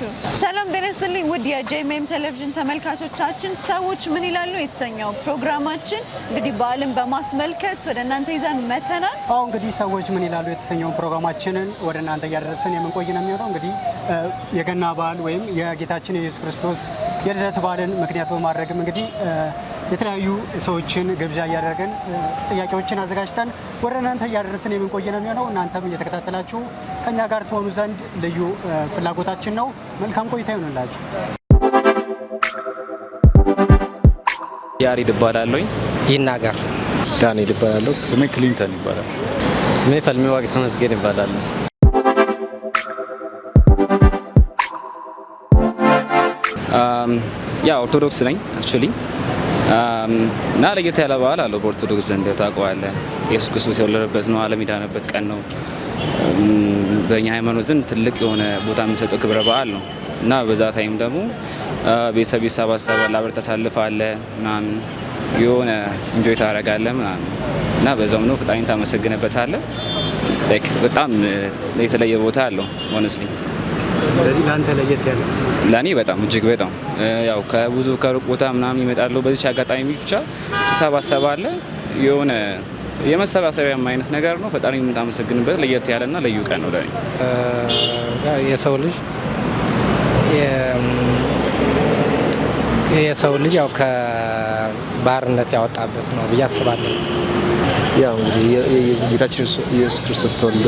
ናችሁ? ሰላም ጤና ይስጥልኝ ውድ የጄኤምኤም ቴሌቪዥን ተመልካቾቻችን፣ ሰዎች ምን ይላሉ የተሰኘው ፕሮግራማችን እንግዲህ በዓልን በማስመልከት ወደ እናንተ ይዘን መተናል። እንግዲህ ሰዎች ምን ይላሉ የተሰኘው ፕሮግራማችንን ወደ እናንተ እያደረስን የምንቆይ ነው የሚሆነው። እንግዲህ የገና በዓል ወይም የጌታችን የኢየሱስ ክርስቶስ የልደት በዓልን ምክንያት በማድረግም እንግዲህ የተለያዩ ሰዎችን ግብዣ እያደረግን ጥያቄዎችን አዘጋጅተን ወደ እናንተ እያደረስን የምንቆይ ነው የሚሆነው። እናንተም እየተከታተላችሁ ከኛ ጋር ትሆኑ ዘንድ ልዩ ፍላጎታችን ነው። መልካም ቆይታ ይሁንላችሁ። ያሬድ እባላለሁ። ይናገር ዳንኤል እባላለሁ። ስሜ ክሊንተን ይባላል። ስሜ ፈልሚ ዋቅ ተመስገን ይባላል። ያ ኦርቶዶክስ ነኝ አክቹሊ እና ለየት ያለ በዓል አለው በኦርቶዶክስ ዘንድ ታውቀዋለህ። ኢየሱስ ክርስቶስ የተወለደበት ነው፣ ዓለም የዳነበት ቀን ነው። በእኛ ሃይማኖት ዘንድ ትልቅ የሆነ ቦታ የምንሰጠው ክብረ በዓል ነው እና በዛ ታይም ደግሞ ቤተሰብ ይሰባሰባል፣ አብረህ ታሳልፋለህ ምናምን የሆነ ኢንጆይ ታደርጋለህ ምናምን እና በዛው ነው ፈጣሪን ታመሰግንበታለህ። ላይክ በጣም የተለየ ቦታ አለው ሆነስሊ። ስለዚህ ለአንተ ለየት ያለ ለኔ በጣም እጅግ በጣም ያው ከብዙ ከሩቅ ቦታ ምናምን ይመጣሉ። በዚህ አጋጣሚ ብቻ ተሰባሰባለህ የሆነ የመሰባሰቢያ አይነት ነገር ነው። ፈጣሪ የምታመሰግንበት ለየት ያለና ልዩ ቀን ነው ለኔ። የሰው ልጅ ያው ከባርነት ያወጣበት ነው ብዬ አስባለሁ። ያው እንግዲህ ጌታችን ኢየሱስ ክርስቶስ ተወልዶ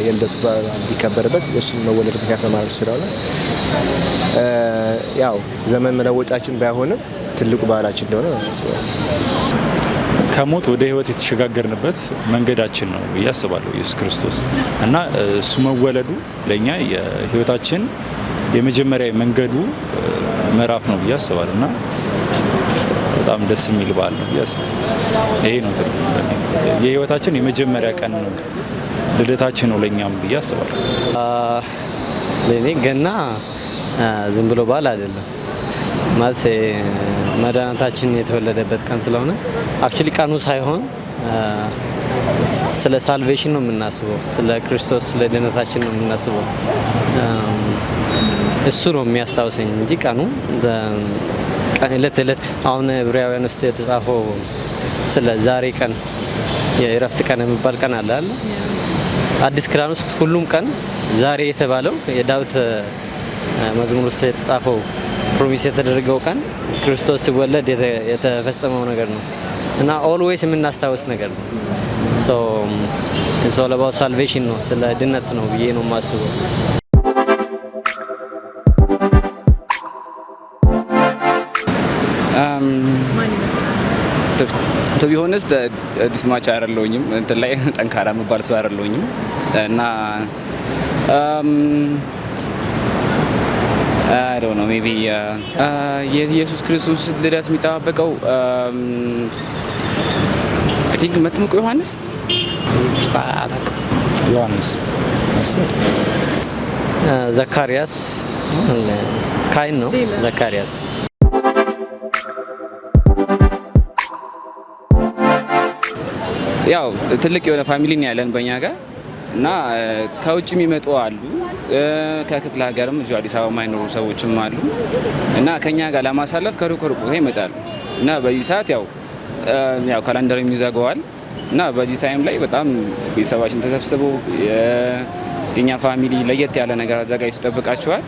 የልደቱ በዓል ቢከበርበት የእሱን መወለድ ምክንያት በማድረግ ስለሆነ ያው ዘመን መለወጫችን ባይሆንም ትልቁ በዓላችን እንደሆነ አስባለሁ። ከሞት ወደ ሕይወት የተሸጋገርንበት መንገዳችን ነው ብዬ አስባለሁ ኢየሱስ ክርስቶስ እና እሱ መወለዱ ለእኛ የሕይወታችን የመጀመሪያ መንገዱ ምዕራፍ ነው ብዬ አስባለሁ እና በጣም ደስ የሚል በዓል ነው ብዬ አስባለሁ። ይሄ ነው የሕይወታችን የመጀመሪያ ቀን ነው፣ ልደታችን ነው ለእኛም ብዬ አስባለሁ። ለኔ ገና ዝም ብሎ በዓል አይደለም ማለት መድኃኒታችን የተወለደበት ቀን ስለሆነ አክቹሊ ቀኑ ሳይሆን ስለ ሳልቬሽን ነው የምናስበው፣ ስለ ክርስቶስ ስለ ድነታችን ነው የምናስበው። እሱ ነው የሚያስታውሰኝ እንጂ ቀኑ እለት እለት አሁን ዕብራውያን ውስጥ የተጻፈው ስለ ዛሬ ቀን የእረፍት ቀን የሚባል ቀን አለ አይደል? አዲስ ኪዳን ውስጥ ሁሉም ቀን ዛሬ የተባለው የዳዊት መዝሙር ውስጥ የተጻፈው ፕሮሚስ የተደረገው ቀን ክርስቶስ ሲወለድ የተፈጸመው ነገር ነው እና ኦልዌይስ የምናስታውስ ነገር ነው። ሶ ኢትስ ኦል አባውት ሳልቬሽን ነው፣ ስለ ድነት ነው ብዬ ነው የማስበው። ቱ ቢ ሆነስት ዲስ ማች አይደለሁኝም እንትን ላይ ጠንካራ መባል ሰው አይደለሁኝም እና I don't know, maybe የኢየሱስ ክርስቶስ ልደት የሚጠባበቀው I think መጥምቁ ዮሐንስ ዘካርያስ ካይን ነው ዘካርያስ። ያው ትልቅ የሆነ ፋሚሊ ነው ያለን በእኛ ጋር እና ከውጭ የሚመጡ አሉ፣ ከክፍለ ሀገርም እዚሁ አዲስ አበባ የማይኖሩ ሰዎችም አሉ እና ከኛ ጋር ለማሳለፍ ከሩቅ ቦታ ይመጣሉ እና በዚህ ሰዓት ያው ካላንደር ይዘጋዋል እና በዚህ ታይም ላይ በጣም ቤተሰባችን ተሰብስበው የኛ ፋሚሊ ለየት ያለ ነገር አዘጋጅቶ ይጠብቃቸዋል።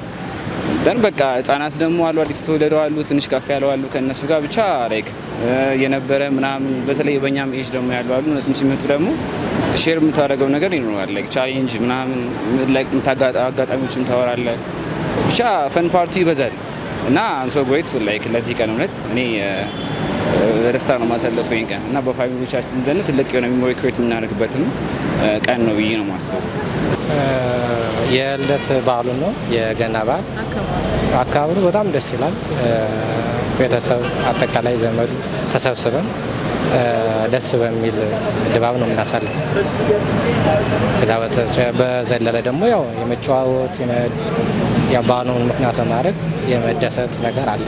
ደን በቃ ህጻናት ደግሞ አሉ፣ አዲስ ተወለዱ አሉ፣ ትንሽ ከፍ ያለው አሉ። ከነሱ ጋር ብቻ ላይክ የነበረ ምናምን በተለይ በእኛም ኤጅ ደግሞ ያሉ አሉ። እነሱም ሲመጡ ደግሞ ሼር የምታደርገው ነገር ይኖራል፣ ላይክ ቻሌንጅ ምናምን ላይክ አጋጣሚዎችም ታወራለህ። ብቻ ፈን ፓርቲ ይበዛል እና አም ሶ ግሬትፉል ላይክ ለዚህ ቀን እውነት እኔ ደስታ ነው ማሳለፈው ይሄን ቀን እና በፋሚሊዎቻችን ዘንድ ትልቅ የሆነ ሜሞሪ ክሬት የምናደርግበትም ቀን ነው ብዬ ነው የማስበው። የልደት በዓሉ ነው የገና በዓል አካባቢ በጣም ደስ ይላል። ቤተሰብ አጠቃላይ ዘመዱ ተሰብስበን ደስ በሚል ድባብ ነው የምናሳልፈው። ከዛ በዘለለ ደግሞ ያው የመጨዋወት የበዓሉን ምክንያት በማድረግ የመደሰት ነገር አለ።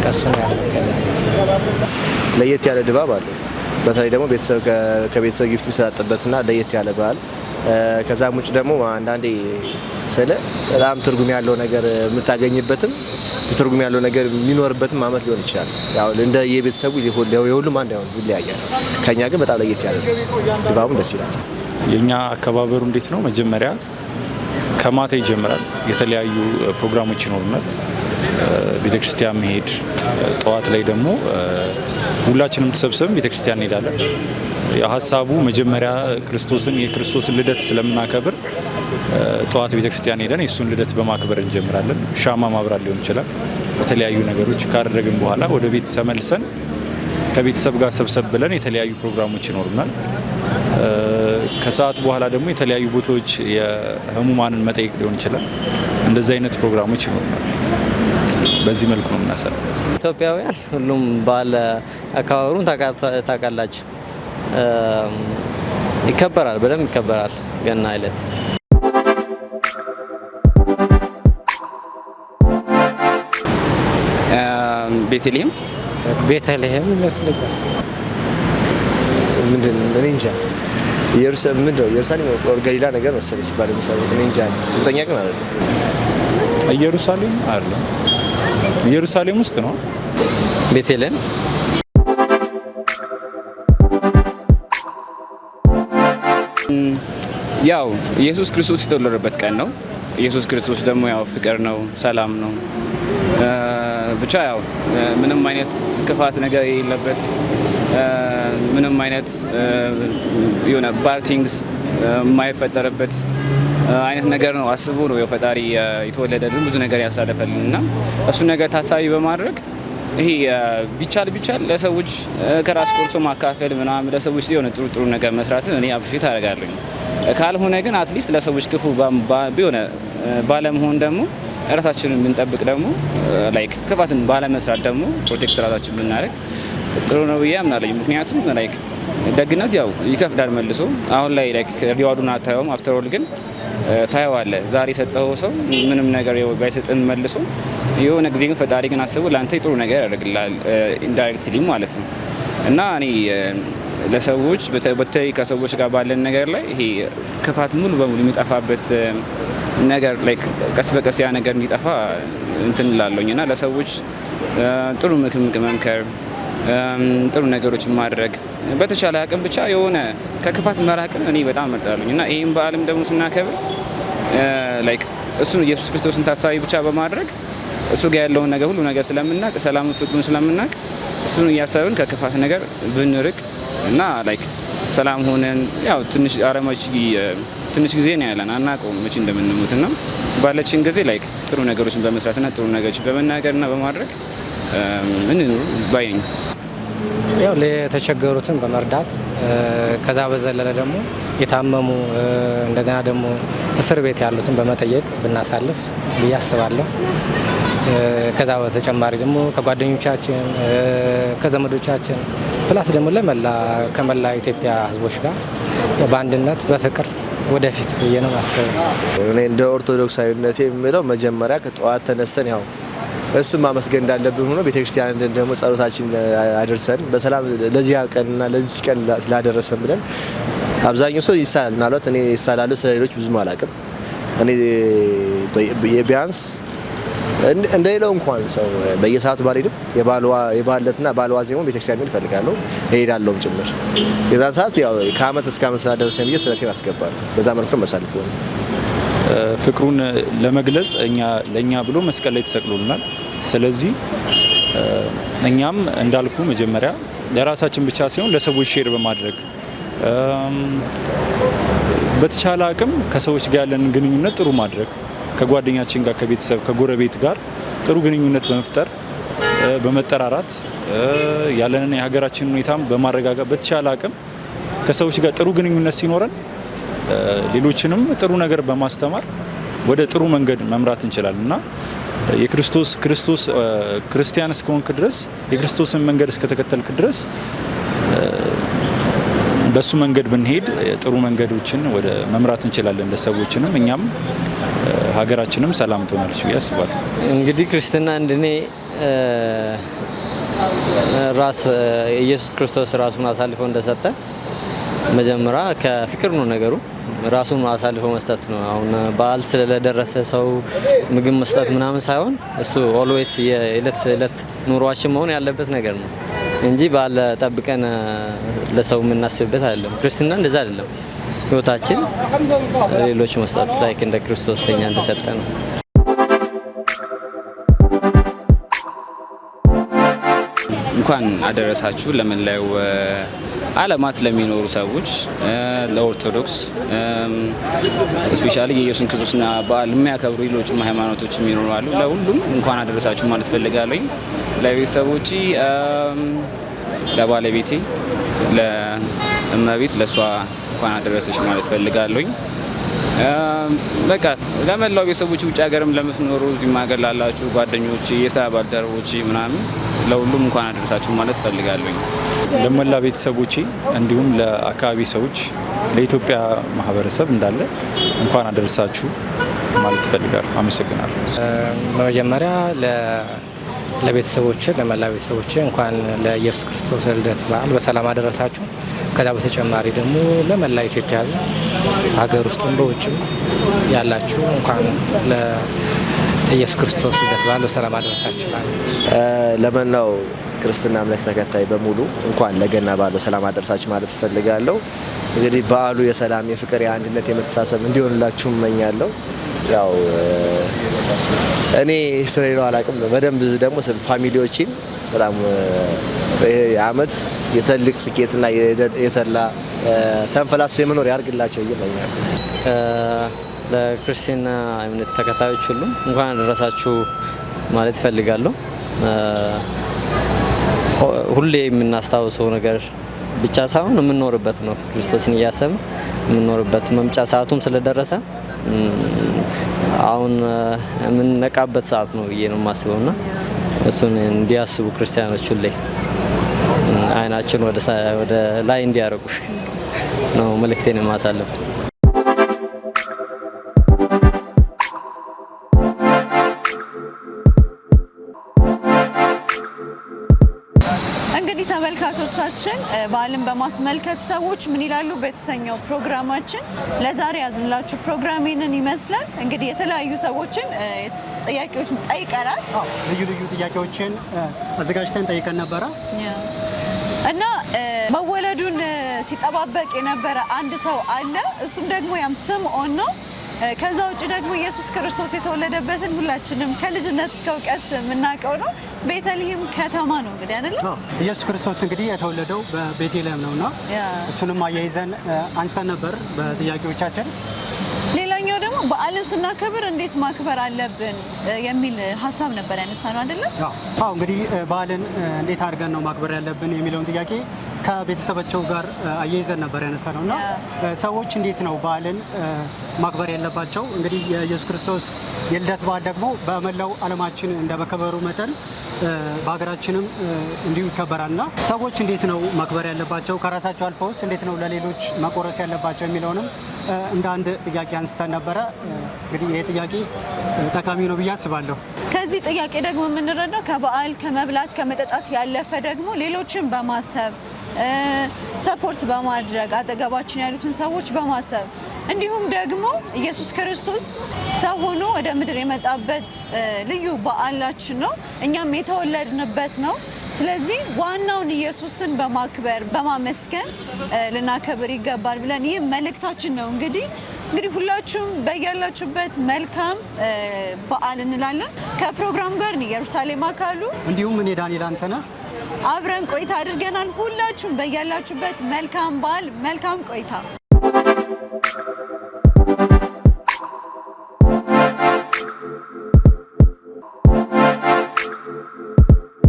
ከሱ ነው ያለው። ለየት ያለ ድባብ አለ። በተለይ ደግሞ ቤተሰብ ከቤተሰብ ጊፍት የሚሰጣጥበትና ለየት ያለ በዓል ከዛም ውጭ ደግሞ አንዳንዴ ስለ በጣም ትርጉም ያለው ነገር የምታገኝበትም ትርጉም ያለው ነገር የሚኖርበትም አመት ሊሆን ይችላል። ያው እንደ የቤተሰቡ የሁሉም አንድ አይሆን ይለያያል። ከኛ ግን በጣም ለየት ያለ ድባቡ ደስ ይላል። የኛ አከባበሩ እንዴት ነው? መጀመሪያ ከማታ ይጀምራል። የተለያዩ ፕሮግራሞች ይኖሩናል። ቤተክርስቲያን መሄድ፣ ጠዋት ላይ ደግሞ ሁላችንም ተሰብስበን ቤተክርስቲያን እንሄዳለን። ሀሳቡ መጀመሪያ የክርስቶስን ልደት ስለምናከብር ጠዋት ቤተክርስቲያን ሄደን የሱን ልደት በማክበር እንጀምራለን። ሻማ ማብራት ሊሆን ይችላል። የተለያዩ ነገሮች ካደረግን በኋላ ወደ ቤት ተመልሰን ከቤተሰብ ጋር ሰብሰብ ብለን የተለያዩ ፕሮግራሞች ይኖሩናል። ከሰዓት በኋላ ደግሞ የተለያዩ ቦታዎች የህሙማንን መጠየቅ ሊሆን ይችላል። እንደዚህ አይነት ፕሮግራሞች ይኖሩናል። በዚህ መልኩ ነው የምናሳልፈው። ኢትዮጵያውያን ሁሉም ባለ አካባቢውን ታውቃላችሁ፣ ይከበራል፣ በደንብ ይከበራል ገና ዕለት። ቤተልሔም ይመስለኛል። ምንድን እኔ እንጃ ኢየሩሳሌም ወር ገሊላ ነገር መሰለኝ ሲባል እኔ እንጃ እርግጠኛ ግን አይደለም። ኢየሩሳሌም አይደለም፣ ኢየሩሳሌም ውስጥ ነው ቤተልሔም። ያው ኢየሱስ ክርስቶስ የተወለደበት ቀን ነው። ኢየሱስ ክርስቶስ ደግሞ ያው ፍቅር ነው፣ ሰላም ነው። ብቻ ያው ምንም አይነት ክፋት ነገር የሌለበት ምንም አይነት የሆነ ባድ ቲንግስ የማይፈጠርበት አይነት ነገር ነው አስቦ ነው የፈጣሪ የተወለደልን ብዙ ነገር ያሳለፈልን እና እሱ ነገር ታሳቢ በማድረግ ይሄ ቢቻል ለሰዎች ከራስ ቆርሶ ማካፈል ምናምን ለሰዎች የሆነ ጥሩ ነገር መስራትን እኔ አፕሪሼት አደርጋለሁ። ካልሆነ ግን አትሊስት ለሰዎች ክፉ ቢሆነ ባለመሆን ደግሞ ራሳችንን ብንጠብቅ ደግሞ ላይክ ክፋትን ባለመስራት ደግሞ ፕሮቴክት ራሳችን ብናደርግ ጥሩ ነው ብዬ አምናለሁ። ምክንያቱም ላይክ ደግነት ያው ይከፍላል መልሶ። አሁን ላይ ላይክ ሪዋርዱን አታየውም፣ አፍተር ኦል ግን ታየዋለህ። ዛሬ የሰጠኸው ሰው ምንም ነገር ባይሰጥን መልሶ የሆነ ጊዜ ግን ፈጣሪ ግን አስቦ ለአንተ ጥሩ ነገር ያደርግልሃል ኢንዳይሬክትሊ ማለት ነው። እና እኔ ለሰዎች በተለይ ከሰዎች ጋር ባለን ነገር ላይ ይሄ ክፋት ሙሉ በሙሉ የሚጠፋበት ነገር ላይክ ቀስ በቀስ ያ ነገር እንዲጠፋ እንትን እላለሁኝ እና ለሰዎች ጥሩ መምከር፣ ጥሩ ነገሮችን ማድረግ በተቻለ አቅም ብቻ የሆነ ከክፋት መራቅን እኔ በጣም እመርጣለሁኝ እና ይህም በዓለም ደግሞ ስናከብር ላይክ እሱን ኢየሱስ ክርስቶስን ታሳቢ ብቻ በማድረግ እሱ ጋር ያለውን ነገር ሁሉ ነገር ስለምናቅ ሰላሙን ፍቅሩን ስለምናቅ እሱን እያሰብን ከክፋት ነገር ብንርቅ እና ላይክ ሰላም ሆነን ያው ትንሽ ጊዜ ነው ያለን አናውቀውም መቼ እንደምንሞትና ባለችን ጊዜ ላይክ ጥሩ ነገሮችን በመስራትና ጥሩ ነገሮችን በመናገርና በማድረግ እንኑር ባይ ነኝ። ያው ለተቸገሩትን በመርዳት ከዛ በዘለለ ደግሞ የታመሙ እንደገና ደግሞ እስር ቤት ያሉትን በመጠየቅ ብናሳልፍ ብዬ አስባለሁ። ከዛ በተጨማሪ ደግሞ ከጓደኞቻችን ከዘመዶቻችን ፕላስ ደግሞ ከመላ ኢትዮጵያ ሕዝቦች ጋር በአንድነት በፍቅር ወደፊት ብዬ ነው ማሰብ። እኔ እንደ ኦርቶዶክሳዊነቴ የምለው መጀመሪያ ከጠዋት ተነስተን ያው እሱም ማመስገን እንዳለብን ሆኖ ቤተክርስቲያን ደግሞ ጸሎታችን አደረሰን በሰላም ለዚህ ቀንና ለዚህ ቀን ስላደረሰን ብለን አብዛኛው ሰው ይሳላል። ምናልባት እኔ ይሳላሉ ስለሌሎች ብዙም አላውቅም። እኔ የቢያንስ እንደሌላው እንኳን ሰው በየሰዓቱ ባልሄድም የባለትና ባልዋ ዜማ ቤተክርስቲያን ምን ፈልጋለሁ እሄዳለሁም ጭምር። የዛን ሰዓት ያው ከአመት እስከ አመት ስላደረሰን ብዬ ስለቴን አስገባለሁ። በዛ መልኩ መሳልፍ ነው። ፍቅሩን ለመግለጽ ለኛ ብሎ መስቀል ላይ ተሰቅሎልናል። ስለዚህ እኛም እንዳልኩ መጀመሪያ ለራሳችን ብቻ ሳይሆን ለሰዎች ሼር በማድረግ በተቻለ አቅም ከሰዎች ጋር ያለንን ግንኙነት ጥሩ ማድረግ ከጓደኛችን ጋር ከቤተሰብ ከጎረቤት ጋር ጥሩ ግንኙነት በመፍጠር በመጠራራት ያለንን የሀገራችንን ሁኔታም በማረጋጋት በተቻለ አቅም ከሰዎች ጋር ጥሩ ግንኙነት ሲኖረን ሌሎችንም ጥሩ ነገር በማስተማር ወደ ጥሩ መንገድ መምራት እንችላለን እና የክርስቶስ ክርስቲያን እስከሆንክ ድረስ የክርስቶስን መንገድ እስከተከተልክ ድረስ በሱ መንገድ ብንሄድ ጥሩ መንገዶችን ወደ መምራት እንችላለን። ለሰዎችንም እኛም ሀገራችንም ሰላም ትሆናለች ብዬ አስባለሁ። እንግዲህ ክርስትና እንደኔ ኢየሱስ ክርስቶስ ራሱን አሳልፎ እንደሰጠ መጀመሪያ ከፍቅር ነው ነገሩ። ራሱን አሳልፎ መስጠት ነው። አሁን በዓል ስለደረሰ ሰው ምግብ መስጠት ምናምን ሳይሆን እሱ ኦልዌይስ የእለት እለት ኑሯችን መሆን ያለበት ነገር ነው እንጂ በዓል ጠብቀን ለሰው የምናስብበት አይደለም። ክርስትና እንደዛ አይደለም። ህይወታችን ሌሎች መስጠት ላይክ እንደ ክርስቶስ ለኛ እንደሰጠ ነው። እንኳን አደረሳችሁ ለመላው ዓለማት ለሚኖሩ ሰዎች ለኦርቶዶክስ ስፔሻሊ የኢየሱስ ክርስቶስና በዓል የሚያከብሩ ሌሎችም ሃይማኖቶች የሚኖሩ አሉ። ለሁሉም እንኳን አደረሳችሁ ማለት ፈልጋለሁ። ለቤተሰቦቼ፣ ለባለቤቴ፣ ለእመቤት ለሷ እንኳን አደረሰሽ ማለት ፈልጋለሁ። በቃ ለመላው ቤተሰቦቼ ውጭ ሀገርም ለምትኖሩ እዚህ ሀገር ላላችሁ ጓደኞቼ፣ የስራ ባልደረቦቼ ምናምን ለሁሉም እንኳን አደረሳችሁ ማለት ፈልጋለሁ። ለመላ ቤተሰቦቼ እንዲሁም ለአካባቢ ሰዎች ለኢትዮጵያ ማህበረሰብ እንዳለ እንኳን አደረሳችሁ ማለት ፈልጋለሁ። አመሰግናለሁ። በመጀመሪያ ለቤተሰቦቼ ለመላ ቤተሰቦቼ እንኳን ለኢየሱስ ክርስቶስ ልደት በዓል በሰላም አደረሳችሁ። ከዛ በተጨማሪ ደግሞ ለመላ ኢትዮጵያ ሕዝብ ሀገር ውስጥም በውጭም ያላችሁ እንኳን ለኢየሱስ ክርስቶስ ልደት በዓል በሰላም አደረሳችሁ። ለመናው ክርስትና እምነት ተከታይ በሙሉ እንኳን ለገና በዓል በሰላም አደረሳችሁ ማለት እፈልጋለሁ። እንግዲህ በዓሉ የሰላም፣ የፍቅር፣ የአንድነት፣ የመተሳሰብ እንዲሆንላችሁ እመኛለሁ። ያው እኔ ስለሌላው አላውቅም። በደንብ ደግሞ ፋሚሊዎችን በጣም አመት የትልቅ ስኬትና የተላ ተንፈላሶ የመኖር ያርግላቸው እመኛለሁ። ለክርስትና እምነት ተከታዮች ሁሉ እንኳን አደረሳችሁ ማለት እፈልጋለሁ። ሁሌ የምናስታውሰው ነገር ብቻ ሳይሆን የምንኖርበት ነው። ክርስቶስን እያሰብን የምንኖርበት መምጫ ሰዓቱም ስለደረሰ አሁን የምንነቃበት ሰዓት ነው ብዬ ነው የማስበውና እሱን እንዲያስቡ ክርስቲያኖች ሁሌ አይናችን ወደ ላይ እንዲያረጉ ነው መልእክቴን የማሳልፍ። እንግዲህ ተመልካቾቻችን በዓልን በማስመልከት ሰዎች ምን ይላሉ በተሰኘው ፕሮግራማችን ለዛሬ ያዝንላችሁ ፕሮግራም ይህንን ይመስላል። እንግዲህ የተለያዩ ሰዎችን ጥያቄዎችን ጠይቀናል። ልዩ ልዩ ጥያቄዎችን አዘጋጅተን ጠይቀን ነበረ እና መወለዱን ሲጠባበቅ የነበረ አንድ ሰው አለ። እሱም ደግሞ ያም ስምዖን ነው። ከዛ ውጭ ደግሞ ኢየሱስ ክርስቶስ የተወለደበትን ሁላችንም ከልጅነት እስከ እውቀት የምናውቀው ነው። ቤተልሔም ከተማ ነው እንግዲህ አይደለም። ኢየሱስ ክርስቶስ እንግዲህ የተወለደው በቤተልሔም ነውና እሱንም አያይዘን አንስተን ነበር በጥያቄዎቻችን። ሌላኛው ደግሞ በዓልን ስናከብር እንዴት ማክበር አለብን የሚል ሀሳብ ነበር ያነሳነው አይደለም? አዎ እንግዲህ በዓልን እንዴት አድርገን ነው ማክበር ያለብን የሚለውን ጥያቄ ከቤተሰባቸው ጋር አያይዘን ነበር ያነሳነው እና ሰዎች እንዴት ነው በዓልን ማክበር ያለባቸው? እንግዲህ የኢየሱስ ክርስቶስ የልደት በዓል ደግሞ በመላው ዓለማችን እንደመከበሩ መጠን በሀገራችንም እንዲሁ ይከበራልና ሰዎች እንዴት ነው ማክበር ያለባቸው? ከራሳቸው አልፈውስ እንዴት ነው ለሌሎች መቆረስ ያለባቸው የሚለውንም እንደ አንድ ጥያቄ አንስተን ነበረ። እንግዲህ ይህ ጥያቄ ጠቃሚ ነው ብዬ አስባለሁ። ከዚህ ጥያቄ ደግሞ የምንረዳው ከበዓል ከመብላት ከመጠጣት ያለፈ ደግሞ ሌሎችን በማሰብ ሰፖርት በማድረግ አጠገባችን ያሉትን ሰዎች በማሰብ እንዲሁም ደግሞ ኢየሱስ ክርስቶስ ሰው ሆኖ ወደ ምድር የመጣበት ልዩ በዓላችን ነው። እኛም የተወለድንበት ነው። ስለዚህ ዋናውን ኢየሱስን በማክበር በማመስገን ልናከብር ይገባል ብለን ይህ መልእክታችን ነው። እንግዲህ ሁላችሁም በያላችሁበት መልካም በዓል እንላለን። ከፕሮግራም ጋር ኢየሩሳሌም አካሉ እንዲሁም እኔ ዳንኤል አንተነህ አብረን ቆይታ አድርገናል። ሁላችሁም በያላችሁበት መልካም በዓል፣ መልካም ቆይታ